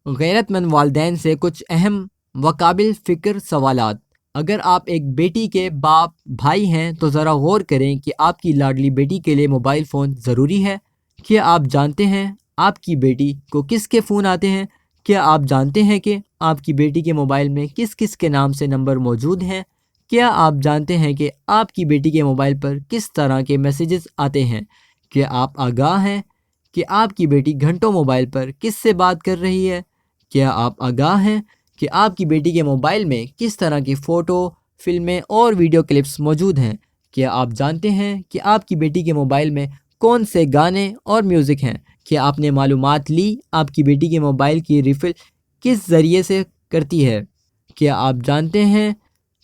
غیرت مند والدین سے کچھ اہم و قابل فکر سوالات۔ اگر آپ ایک بیٹی کے باپ بھائی ہیں تو ذرا غور کریں کہ آپ کی لاڈلی بیٹی کے لیے موبائل فون ضروری ہے؟ کیا آپ جانتے ہیں آپ کی بیٹی کو کس کے فون آتے ہیں؟ کیا آپ جانتے ہیں کہ آپ کی بیٹی کے موبائل میں کس کس کے نام سے نمبر موجود ہیں؟ کیا آپ جانتے ہیں کہ آپ کی بیٹی کے موبائل پر کس طرح کے میسیجز آتے ہیں؟ کیا آپ آگاہ ہیں کہ آپ کی بیٹی گھنٹوں موبائل پر کس سے بات کر رہی ہے؟ کیا آپ آگاہ ہیں کہ آپ کی بیٹی کے موبائل میں کس طرح کی فوٹو، فلمیں اور ویڈیو کلپس موجود ہیں؟ کیا آپ جانتے ہیں کہ آپ کی بیٹی کے موبائل میں کون سے گانے اور میوزک ہیں؟ کیا آپ نے معلومات لی آپ کی بیٹی کے موبائل کی ریفل کس ذریعے سے کرتی ہے؟ کیا آپ جانتے ہیں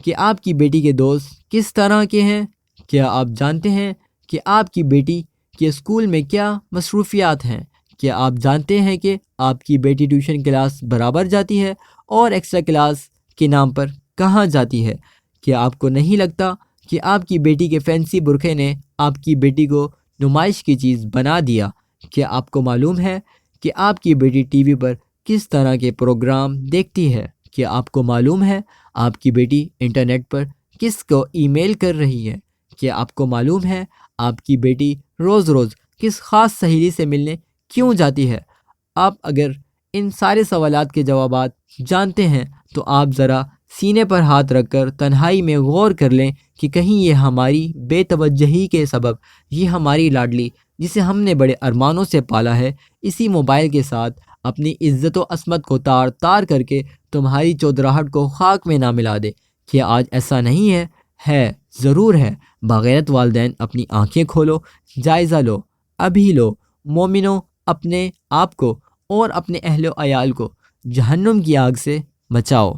کہ آپ کی بیٹی کے دوست کس طرح کے ہیں؟ کیا آپ جانتے ہیں کہ آپ کی بیٹی کے اسکول میں کیا مصروفیات ہیں؟ کیا آپ جانتے ہیں کہ آپ کی بیٹی ٹیوشن کلاس برابر جاتی ہے اور ایکسٹرا کلاس کے نام پر کہاں جاتی ہے؟ کیا آپ کو نہیں لگتا کہ آپ کی بیٹی کے فینسی برقعے نے آپ کی بیٹی کو نمائش کی چیز بنا دیا؟ کیا آپ کو معلوم ہے کہ آپ کی بیٹی ٹی وی پر کس طرح کے پروگرام دیکھتی ہے؟ کیا آپ کو معلوم ہے آپ کی بیٹی انٹرنیٹ پر کس کو ای میل کر رہی ہے؟ کیا آپ کو معلوم ہے آپ کی بیٹی روز روز کس خاص سہیلی سے ملنے کیوں جاتی ہے؟ آپ اگر ان سارے سوالات کے جوابات جانتے ہیں تو آپ ذرا سینے پر ہاتھ رکھ کر تنہائی میں غور کر لیں کہ کہیں یہ ہماری بے توجہی کے سبب یہ ہماری لاڈلی جسے ہم نے بڑے ارمانوں سے پالا ہے اسی موبائل کے ساتھ اپنی عزت و عصمت کو تار تار کر کے تمہاری چودراہٹ کو خاک میں نہ ملا دے۔ کیا آج ایسا نہیں ہے؟ ہے، ضرور ہے۔ بغیرت والدین اپنی آنکھیں کھولو، جائزہ لو، ابھی لو۔ مومنو، اپنے آپ کو اور اپنے اہل و عیال کو جہنم کی آگ سے بچاؤ۔